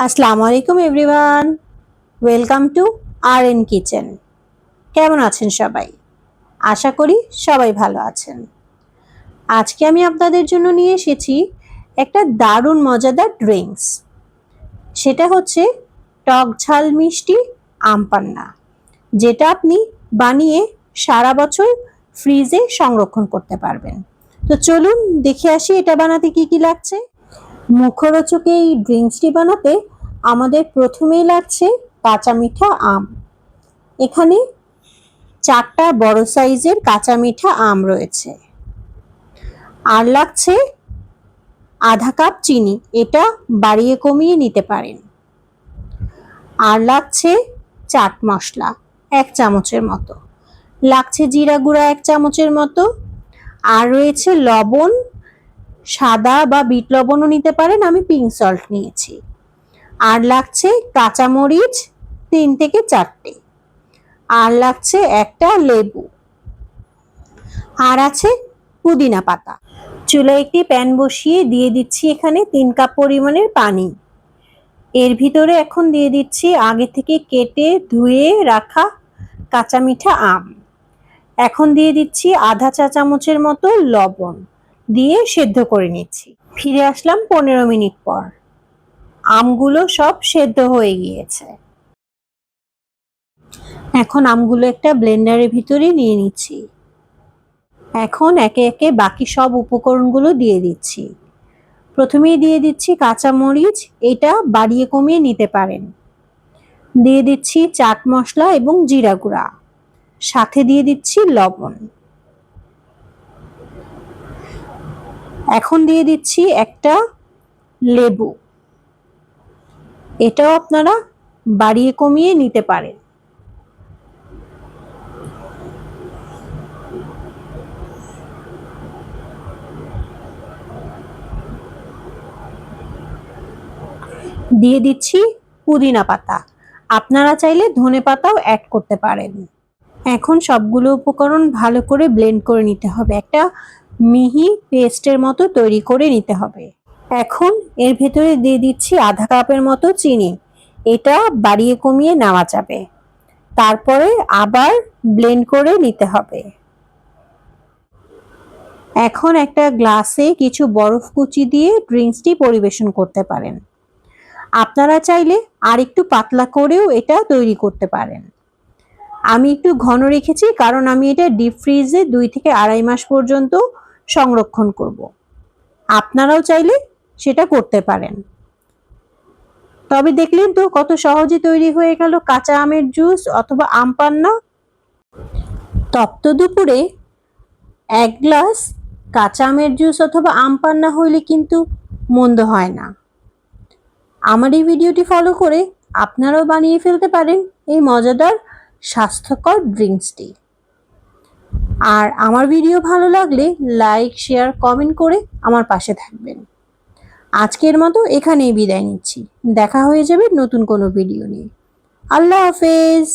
আসসালামু আলাইকুম everyone, welcome to R N kitchen. কেমন আছেন সবাই? আশা করি সবাই ভালো আছেন। আজকে আমি আপনাদের জন্য নিয়ে এসেছি একটা দারুণ মজাদার ড্রিঙ্কস। সেটা হচ্ছে টক ঝাল মিষ্টি আম পান্না, যেটা আপনি বানিয়ে সারা বছর ফ্রিজে সংরক্ষণ করতে পারবেন। তো চলুন দেখে আসি এটা বানাতে কি কি লাগছে। মুখরোচক এই ড্রিঙ্কসটি বানাতে আমাদের প্রথমেই লাগছে কাঁচা মিঠা আম। এখানে 4টা বড় সাইজের কাঁচা মিঠা আম রয়েছে। আর লাগছে আধা কাপ চিনি, এটা বাড়িয়ে কমিয়ে নিতে পারেন। আর লাগছে চাট মশলা 1 চামচের মতো, লাগছে জিরা গুঁড়া 1 চামচের মতো, আর রয়েছে লবণ, সাদা বা বিট লবণও নিতে পারেন, আমি পিঙ্ক সল্ট নিয়েছি। আর লাগছে কাঁচামরিচ 3 থেকে 4টে, আর লাগছে একটা লেবু, আর আছে পুদিনা পাতা। চুলায় একটি প্যান বসিয়ে দিয়ে দিচ্ছি এখানে 3 কাপ পরিমাণের পানি। এর ভিতরে এখন দিয়ে দিচ্ছি আগে থেকে কেটে ধুয়ে রাখা কাঁচা মিঠা আম। এখন দিয়ে দিচ্ছি আধা চা চামচের মতো লবণ, দিয়ে সেদ্ধ করে নিচ্ছি। ফিরে আসলাম 15 মিনিট পর। আমগুলো সব সেদ্ধ হয়ে গিয়েছে। এখন আমগুলো একটা ব্লেন্ডারের ভিতরে নিয়ে নিচ্ছি। এখন একে একে বাকি সব উপকরণগুলো দিয়ে দিচ্ছি। প্রথমেই দিয়ে দিচ্ছি কাঁচামরিচ, এটা বাড়িয়ে কমিয়ে নিতে পারেন। দিয়ে দিচ্ছি চাট মশলা এবং জিরা গুঁড়া, সাথে দিয়ে দিচ্ছি লবণ। এখন দিয়ে দিচ্ছি একটা লেবু, এটাও আপনারা বাড়িয়ে কমিয়ে নিতে পারেন। দিয়ে দিচ্ছি পুদিনা পাতা, আপনারা চাইলে ধনে পাতাও অ্যাড করতে পারেন। এখন সবগুলো উপকরণ ভালো করে ব্লেন্ড করে নিতে হবে, একটা মিহি পেস্টের মতো তৈরি করে নিতে হবে। এখন এর ভেতরে দিয়ে দিচ্ছি আধা কাপের মতো চিনি, এটা বাড়িয়ে কমিয়ে নেওয়া যাবে। তারপরে আবার ব্লেন্ড করে নিতে হবে। এখন একটা গ্লাসে কিছু বরফ কুচি দিয়ে ড্রিঙ্কসটি পরিবেশন করতে পারেন। আপনারা চাইলে আর একটু পাতলা করেও এটা তৈরি করতে পারেন। আমি একটু ঘন রেখেছি কারণ আমি এটা ডিপ ফ্রিজে 2 থেকে 2.5 মাস পর্যন্ত সংরক্ষণ করব। আপনারাও চাইলে সেটা করতে পারেন। তবে দেখলেন তো কত সহজে তৈরি হয়ে গেল কাঁচা আমের জুস অথবা আম পান্না। তপ্ত দুপুরে 1 গ্লাস কাঁচা আমের জুস অথবা আম পান্না হইলে কিন্তু মন্দ হয় না। আমার এই ভিডিওটি ফলো করে আপনারাও বানিয়ে ফেলতে পারেন এই মজাদার স্বাস্থ্যকর ড্রিঙ্কসটি। আর আমার ভিডিও ভালো লাগলে লাইক, শেয়ার, কমেন্ট করে আমার পাশে থাকবেন। আজকের মতো এখানেই বিদায় নিচ্ছি। দেখা হয়ে যাবে নতুন কোনো ভিডিও নিয়ে। আল্লাহ হাফেজ।